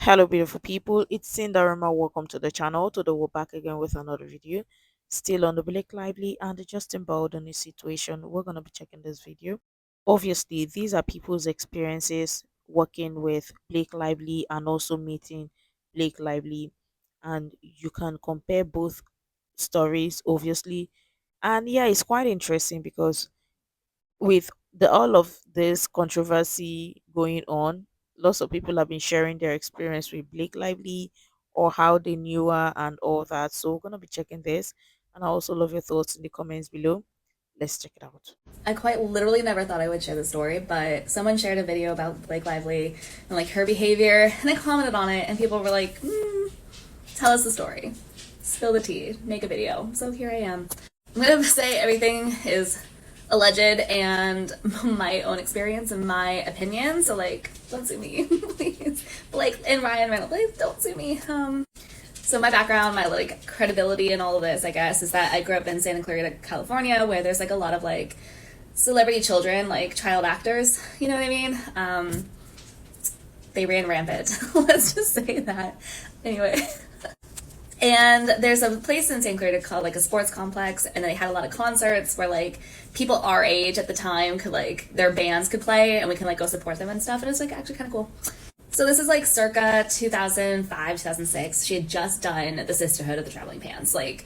Hello, beautiful people. It's Cinderella. Welcome to the channel. Today, we're back again with another video. Still on the Blake Lively and the Justin Baldoni situation. We're going to be checking this video. Obviously, these are people's experiences working with Blake Lively and also meeting Blake Lively. And you can compare both stories, obviously. And yeah, it's quite interesting because with the all of this controversy going on, lots of people have been sharing their experience with Blake Lively or how they knew her and all that. So we're gonna be checking this, and I also love your thoughts in the comments below. Let's check it out. I quite literally never thought I would share the story, but someone shared a video about Blake Lively and like her behavior, and I commented on it, and people were like, "Tell us the story, spill the tea, make a video." So here I am. I'm gonna say everything is alleged and my own experience and my opinion. So like, don't sue me, please. Blake and Ryan Reynolds, please don't sue me. So my background, my like credibility in all of this, I guess, is that I grew up in Santa Clarita, California, where there's like a lot of like celebrity children, like child actors. You know what I mean? They ran rampant. Let's just say that. Anyway. And there's a place in Santa Clarita called like a sports complex, and they had a lot of concerts where like people our age at the time could like their bands could play, and we can like go support them and stuff. And it's like actually kind of cool. So this is like circa 2005, 2006. She had just done The Sisterhood of the Traveling Pants. Like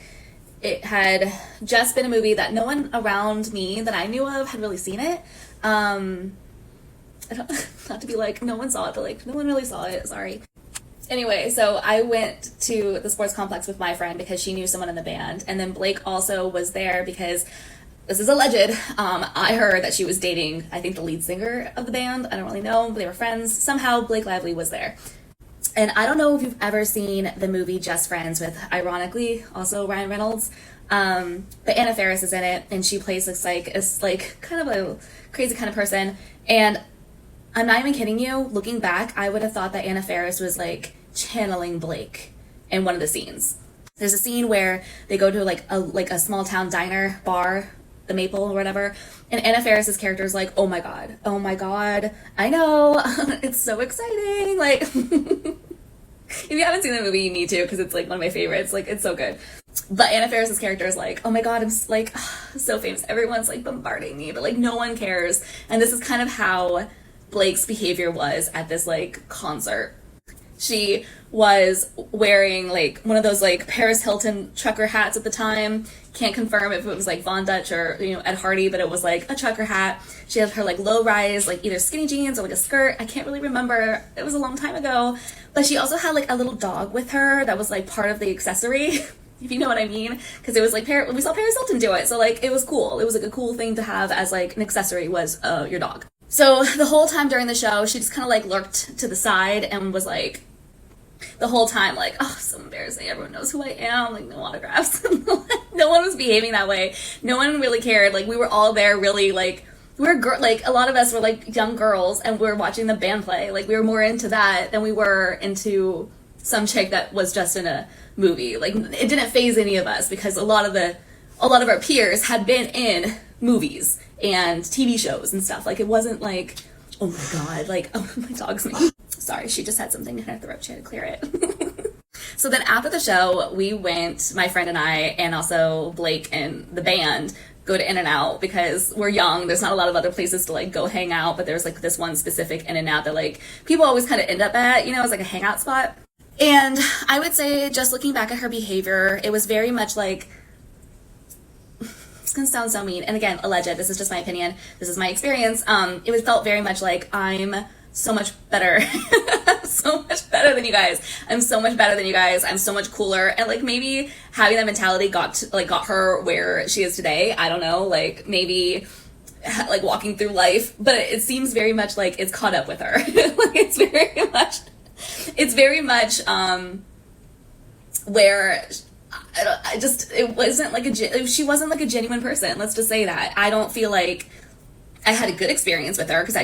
it had just been a movie that no one around me that I knew of had really seen it. I don't, not to be like no one saw it, but like no one really saw it. Sorry. Anyway, so I went to the sports complex with my friend because she knew someone in the band, and then Blake also was there because this is alleged. I heard that she was dating, I think, the lead singer of the band. I don't really know, but they were friends. Somehow Blake Lively was there. And I don't know if you've ever seen the movie Just Friends with, ironically, also Ryan Reynolds. But Anna Faris is in it, and she plays this like kind of a crazy kind of person. And I'm not even kidding you. Looking back, I would have thought that Anna Faris was like channeling Blake in one of the scenes. There's a scene where they go to like a small town diner bar, the Maple or whatever, and Anna Faris's character is like, oh my god, I know, it's so exciting. Like, if you haven't seen the movie, you need to, because it's like one of my favorites. Like, it's so good. But Anna Faris's character is like, oh my god, I'm like so famous. Everyone's like bombarding me, but like no one cares. And this is kind of how Blake's behavior was at this like concert. She was wearing like one of those like Paris Hilton trucker hats at the time. Can't confirm if it was like Von Dutch or Ed Hardy, but it was like a trucker hat. She had her like low rise like either skinny jeans or like a skirt. I can't really remember. It was a long time ago. But she also had like a little dog with her that was like part of the accessory. If you know what I mean, because it was like we saw Paris Hilton do it, so like it was cool. It was like a cool thing to have as like an accessory was your dog. So the whole time during the show, she just kind of like lurked to the side and was like, the whole time like, oh, so embarrassing. Everyone knows who I am. Like, no autographs. No one was behaving that way. No one really cared. Like, we were all there really like, like a lot of us were like young girls and we were watching the band play. Like, we were more into that than we were into some chick that was just in a movie. Like, it didn't faze any of us because a lot of our peers had been in movies and TV shows and stuff. Like, it wasn't like, oh my god, like, oh, my dog's me. Sorry, she just had something in her throat. She had to clear it. So then after the show, we went, my friend and I, and also Blake and the band, go to In-N-Out because we're young. There's not a lot of other places to like go hang out, but there's like this one specific In-N-Out that like people always kind of end up at, as like a hangout spot. And I would say, just looking back at her behavior, it was very much like, it's gonna sound so mean, and again, alleged, this is just my opinion, this is my experience, it felt very much like, I'm so much better, so much better than you guys, I'm so much better than you guys, I'm so much cooler, and like maybe having that mentality got her where she is today, I don't know, like maybe like walking through life, but it seems very much like it's caught up with her. Like it's very much where she wasn't like a genuine person. Let's just say that. I don't feel like I had a good experience with her because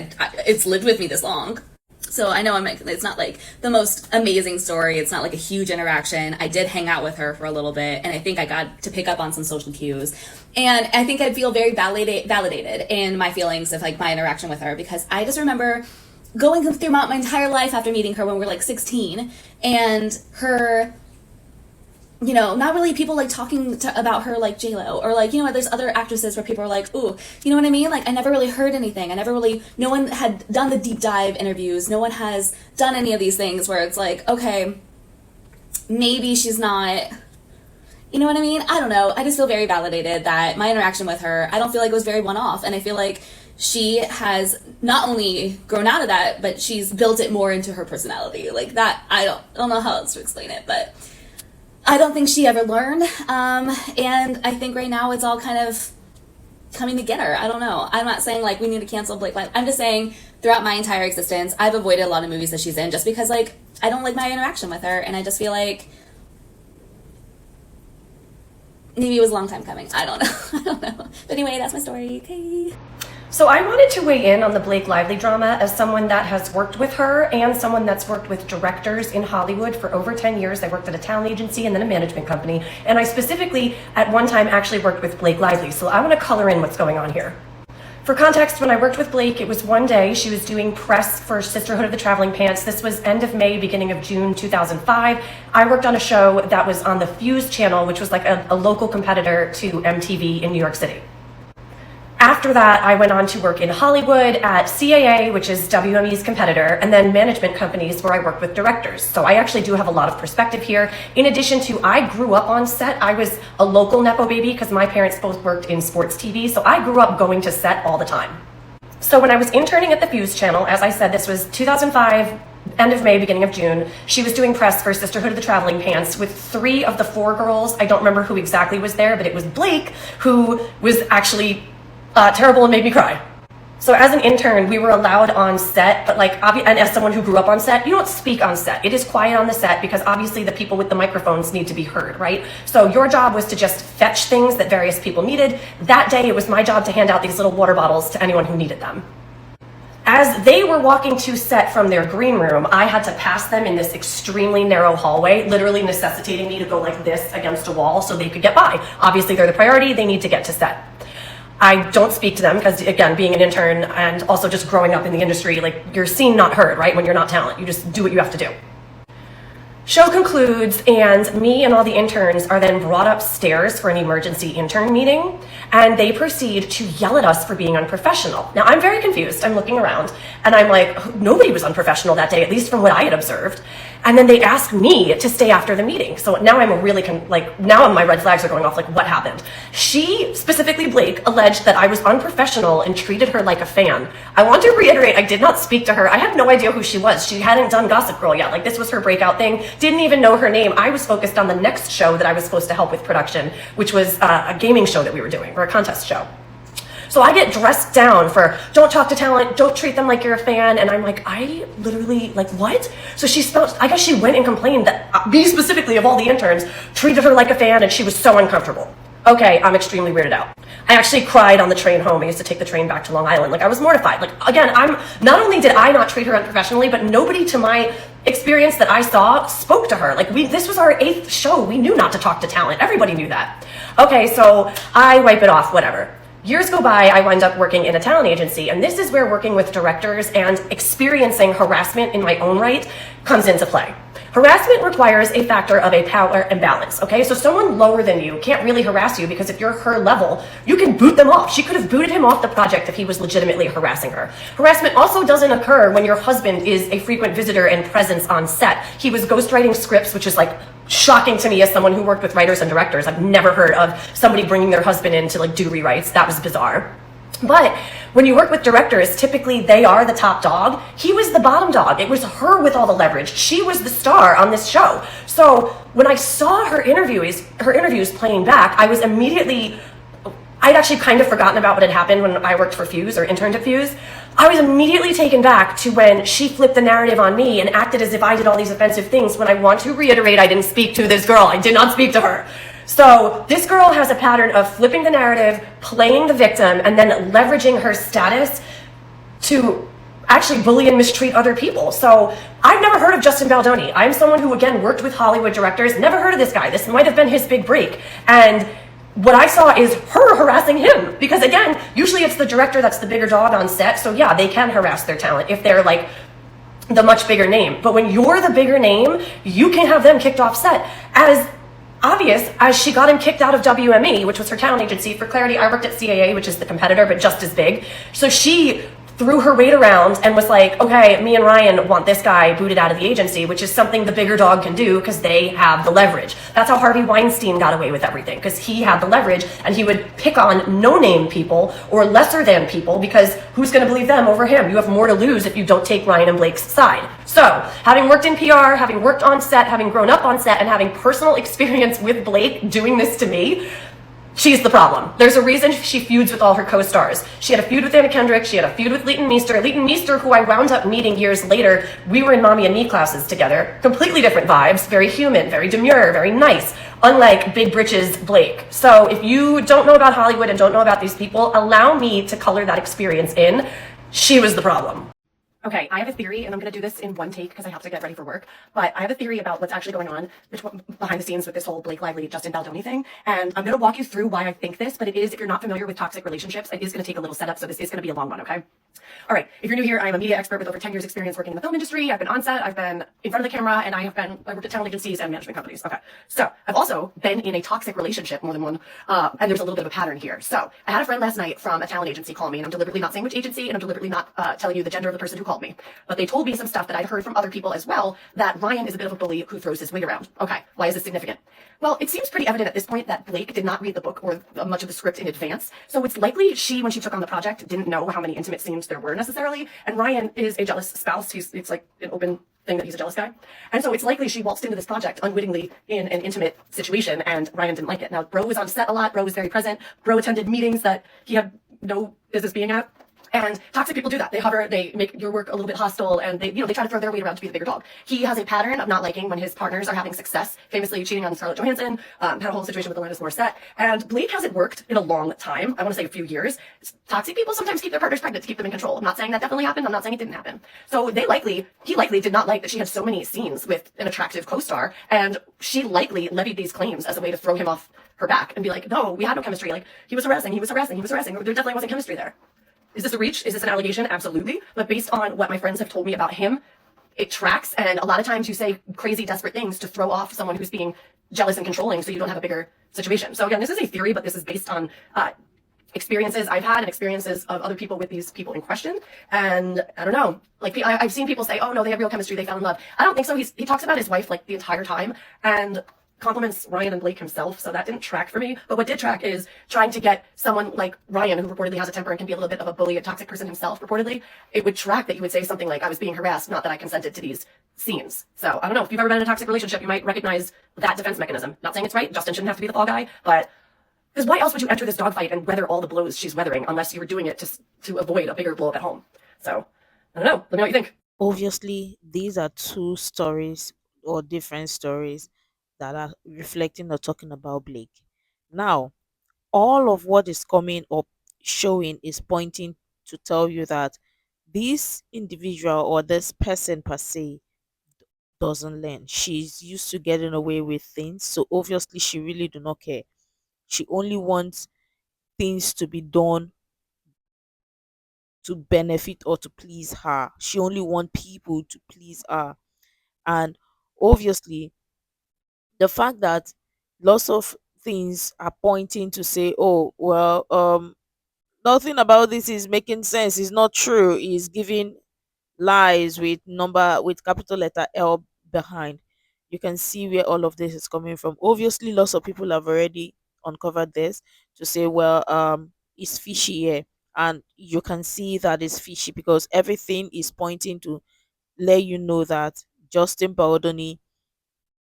it's lived with me this long. So I know it's not like the most amazing story. It's not like a huge interaction. I did hang out with her for a little bit, and I think I got to pick up on some social cues. And I think I'd feel very validated in my feelings of like my interaction with her, because I just remember going through my entire life after meeting her when we were like 16, and her, you know, not really people like talking about her like J-Lo, or like, you know, there's other actresses where people are like, ooh, you know what I mean? Like, I never really heard anything. No one had done the deep dive interviews. No one has done any of these things where it's like, okay, maybe she's not, you know what I mean? I don't know. I just feel very validated that my interaction with her, I don't feel like it was very one-off. And I feel like she has not only grown out of that, but she's built it more into her personality. Like that, I don't know how else to explain it, but I don't think she ever learned, and I think right now it's all kind of coming together. I don't know. I'm not saying like we need to cancel Blake Lively. I'm just saying throughout my entire existence, I've avoided a lot of movies that she's in just because like I don't like my interaction with her, and I just feel like maybe it was a long time coming. I don't know. I don't know. But anyway, that's my story. Okay. So I wanted to weigh in on the Blake Lively drama as someone that has worked with her and someone that's worked with directors in Hollywood for over 10 years. I worked at a talent agency and then a management company. And I specifically, at one time, actually worked with Blake Lively. So I want to color in what's going on here. For context, when I worked with Blake, it was one day. She was doing press for Sisterhood of the Traveling Pants. This was end of May, beginning of June 2005. I worked on a show that was on the Fuse channel, which was like a local competitor to MTV in New York City. After that, I went on to work in Hollywood at CAA, which is WME's competitor, and then management companies where I work with directors. So I actually do have a lot of perspective here. In addition to, I grew up on set. I was a local Nepo baby because my parents both worked in sports TV. So I grew up going to set all the time. So when I was interning at the Fuse channel, as I said, this was 2005, end of May, beginning of June, she was doing press for Sisterhood of the Traveling Pants with 3 of the 4 girls. I don't remember who exactly was there, but it was Blake, who was actually terrible and made me cry. So as an intern, we were allowed on set, but like, and as someone who grew up on set, you don't speak on set. It is quiet on the set because obviously the people with the microphones need to be heard, right? So your job was to just fetch things that various people needed. That day, it was my job to hand out these little water bottles to anyone who needed them. As they were walking to set from their green room, I had to pass them in this extremely narrow hallway, literally necessitating me to go like this against a wall so they could get by. Obviously, they're the priority. They need to get to set. I don't speak to them because, again, being an intern and also just growing up in the industry, like, you're seen, not heard, right? When you're not talent, you just do what you have to do. Show concludes, and me and all the interns are then brought upstairs for an emergency intern meeting, and they proceed to yell at us for being unprofessional. Now, I'm very confused. I'm looking around, and I'm like, nobody was unprofessional that day, at least from what I had observed. And then they ask me to stay after the meeting. So now I'm now my red flags are going off, like, what happened? She, specifically Blake, alleged that I was unprofessional and treated her like a fan. I want to reiterate, I did not speak to her. I had no idea who she was. She hadn't done Gossip Girl yet. Like, this was her breakout thing. Didn't even know her name. I was focused on the next show that I was supposed to help with production, which was a gaming show that we were doing, or a contest show. So I get dressed down for, don't talk to talent, don't treat them like you're a fan. And I'm like, I literally, like, what? So I guess she went and complained that me specifically, of all the interns, treated her like a fan, and she was so uncomfortable. Okay, I'm extremely weirded out. I actually cried on the train home. I used to take the train back to Long Island. Like, I was mortified. Like, again, not only did I not treat her unprofessionally, but nobody to my experience that I saw spoke to her. Like, this was our 8th show. We knew not to talk to talent. Everybody knew that. Okay, so I wipe it off, whatever. Years go by, I wind up working in a talent agency, and this is where working with directors and experiencing harassment in my own right comes into play. Harassment requires a factor of a power imbalance, okay? So someone lower than you can't really harass you because if you're her level, you can boot them off. She could have booted him off the project if he was legitimately harassing her. Harassment also doesn't occur when your husband is a frequent visitor and presence on set. He was ghostwriting scripts, which is like shocking to me as someone who worked with writers and directors. I've never heard of somebody bringing their husband in to like do rewrites. That was bizarre. But when you work with directors, typically they are the top dog. He was the bottom dog. It was her with all the leverage. She was the star on this show. So when I saw her interviews playing back, I was immediately, I'd actually kind of forgotten about what had happened when I worked for Fuse or interned at Fuse. I was immediately taken back to when she flipped the narrative on me and acted as if I did all these offensive things, when I want to reiterate, I didn't speak to this girl. I did not speak to her. So this girl has a pattern of flipping the narrative, playing the victim, and then leveraging her status to actually bully and mistreat other people. So I've never heard of Justin Baldoni. I'm someone who, again, worked with Hollywood directors, never heard of this guy. This might have been his big break. And what I saw is her harassing him. Because again, usually it's the director that's the bigger dog on set. So yeah, they can harass their talent if they're like the much bigger name. But when you're the bigger name, you can have them kicked off set. As obvious as she got him kicked out of WME, which was her talent agency. For clarity, I worked at CAA, which is the competitor, but just as big. So she threw her weight around and was like, okay, me and Ryan want this guy booted out of the agency, which is something the bigger dog can do because they have the leverage. That's how Harvey Weinstein got away with everything, because he had the leverage and he would pick on no-name people or lesser than people, because who's going to believe them over him? You have more to lose if you don't take Ryan and Blake's side. So, having worked in PR, having worked on set, having grown up on set, and having personal experience with Blake doing this to me, she's the problem. There's a reason she feuds with all her co-stars. She had a feud with Anna Kendrick. She had a feud with Leighton Meester. Leighton Meester, who I wound up meeting years later, we were in Mommy and Me classes together. Completely different vibes. Very human, very demure, very nice. Unlike Big Britches Blake. So if you don't know about Hollywood and don't know about these people, allow me to color that experience in. She was the problem. Okay, I have a theory, and I'm going to do this in one take because I have to get ready for work, but I have a theory about what's actually going on behind the scenes with this whole Blake Lively, Justin Baldoni thing, and I'm going to walk you through why I think this, but it is, if you're not familiar with toxic relationships, it is going to take a little setup, so this is going to be a long one, okay? All right, if you're new here, I'm a media expert with over 10 years experience working in the film industry. I've been on set, I've been in front of the camera, and I worked at talent agencies and management companies. Okay, so I've also been in a toxic relationship, more than one, and there's a little bit of a pattern here. So I had a friend last night from a talent agency call me, and I'm deliberately not saying which agency, and I'm deliberately not telling you the gender of the person who called me. But they told me some stuff that I'd heard from other people as well, that Ryan is a bit of a bully who throws his weight around. Okay, why is this significant? Well, it seems pretty evident at this point that Blake did not read the book or much of the script in advance. So it's likely she, when she took on the project, didn't know how many intimate scenes there were necessarily. And Ryan is a jealous spouse. It's like an open thing that he's a jealous guy. And so it's likely she waltzed into this project unwittingly in an intimate situation, and Ryan didn't like it. Now, Bro was on set a lot. Bro was very present. Bro attended meetings that he had no business being at. And toxic people do that. They hover, they make your work a little bit hostile, and they try to throw their weight around to be the bigger dog. He has a pattern of not liking when his partners are having success, famously cheating on Scarlett Johansson, had a whole situation with Alanis Morissette, and Blake hasn't worked in a long time. I want to say a few years. Toxic people sometimes keep their partners pregnant to keep them in control. I'm not saying that definitely happened. I'm not saying it didn't happen. So he likely did not like that she had so many scenes with an attractive co-star, and she likely levied these claims as a way to throw him off her back and be like, no, we had no chemistry. Like, he was harassing. There definitely wasn't chemistry there. Is this a reach? Is this an allegation? Absolutely. But based on what my friends have told me about him, it tracks. And a lot of times you say crazy, desperate things to throw off someone who's being jealous and controlling so you don't have a bigger situation. So again, this is a theory, but this is based on experiences I've had and experiences of other people with these people in question. And I don't know, like I've seen people say, oh no, they have real chemistry, they fell in love. I don't think so. He talks about his wife like the entire time, and compliments Ryan and Blake himself, so that didn't track for me. But what did track is trying to get someone like Ryan, who reportedly has a temper and can be a little bit of a bully, a toxic person himself, reportedly. It would track that you would say something like, I was being harassed, not that I consented to these scenes. So I don't know, if you've ever been in a toxic relationship, you might recognize that defense mechanism. Not saying it's right, Justin shouldn't have to be the fall guy, but because why else would you enter this dogfight and weather all the blows she's weathering unless you were doing it to avoid a bigger blow up at home? So I don't know, let me know what you think. Obviously, these are two stories or different stories that are reflecting or talking about Blake. Now, all of what is coming up showing is pointing to tell you that this individual or this person per se doesn't learn. She's used to getting away with things, so obviously she really do not care. She only wants things to be done to benefit or to please her. She only wants people to please her. And obviously, the fact that lots of things are pointing to say, oh, well, nothing about this is making sense, is not true, is giving lies with capital letter L behind. You can see where all of this is coming from. Obviously, lots of people have already uncovered this to say, well, it's fishy here. And you can see that it's fishy because everything is pointing to let you know that Justin Baldoni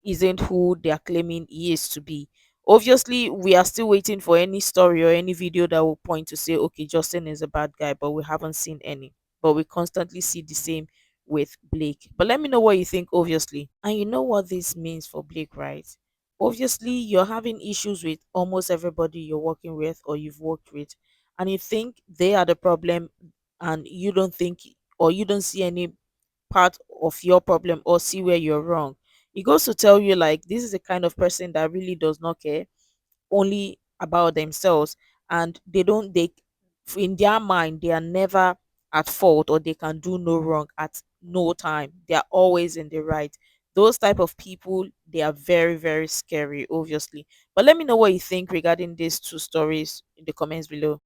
isn't who they are claiming he is to be. Obviously, we are still waiting for any story or any video that will point to say, okay, Justin is a bad guy, but we haven't seen any. But we constantly see the same with Blake. But let me know what you think, obviously. And you know what this means for Blake, right? Obviously, you're having issues with almost everybody you're working with or you've worked with, and you think they are the problem, and you don't think or you don't see any part of your problem or see where you're wrong. It goes to tell you like this is a kind of person that really does not care only about themselves, and they don't they in their mind they are never at fault, or they can do no wrong at no time. They are always in the right. Those type of people, they are very, very scary, obviously. But let me know what you think regarding these two stories in the comments below.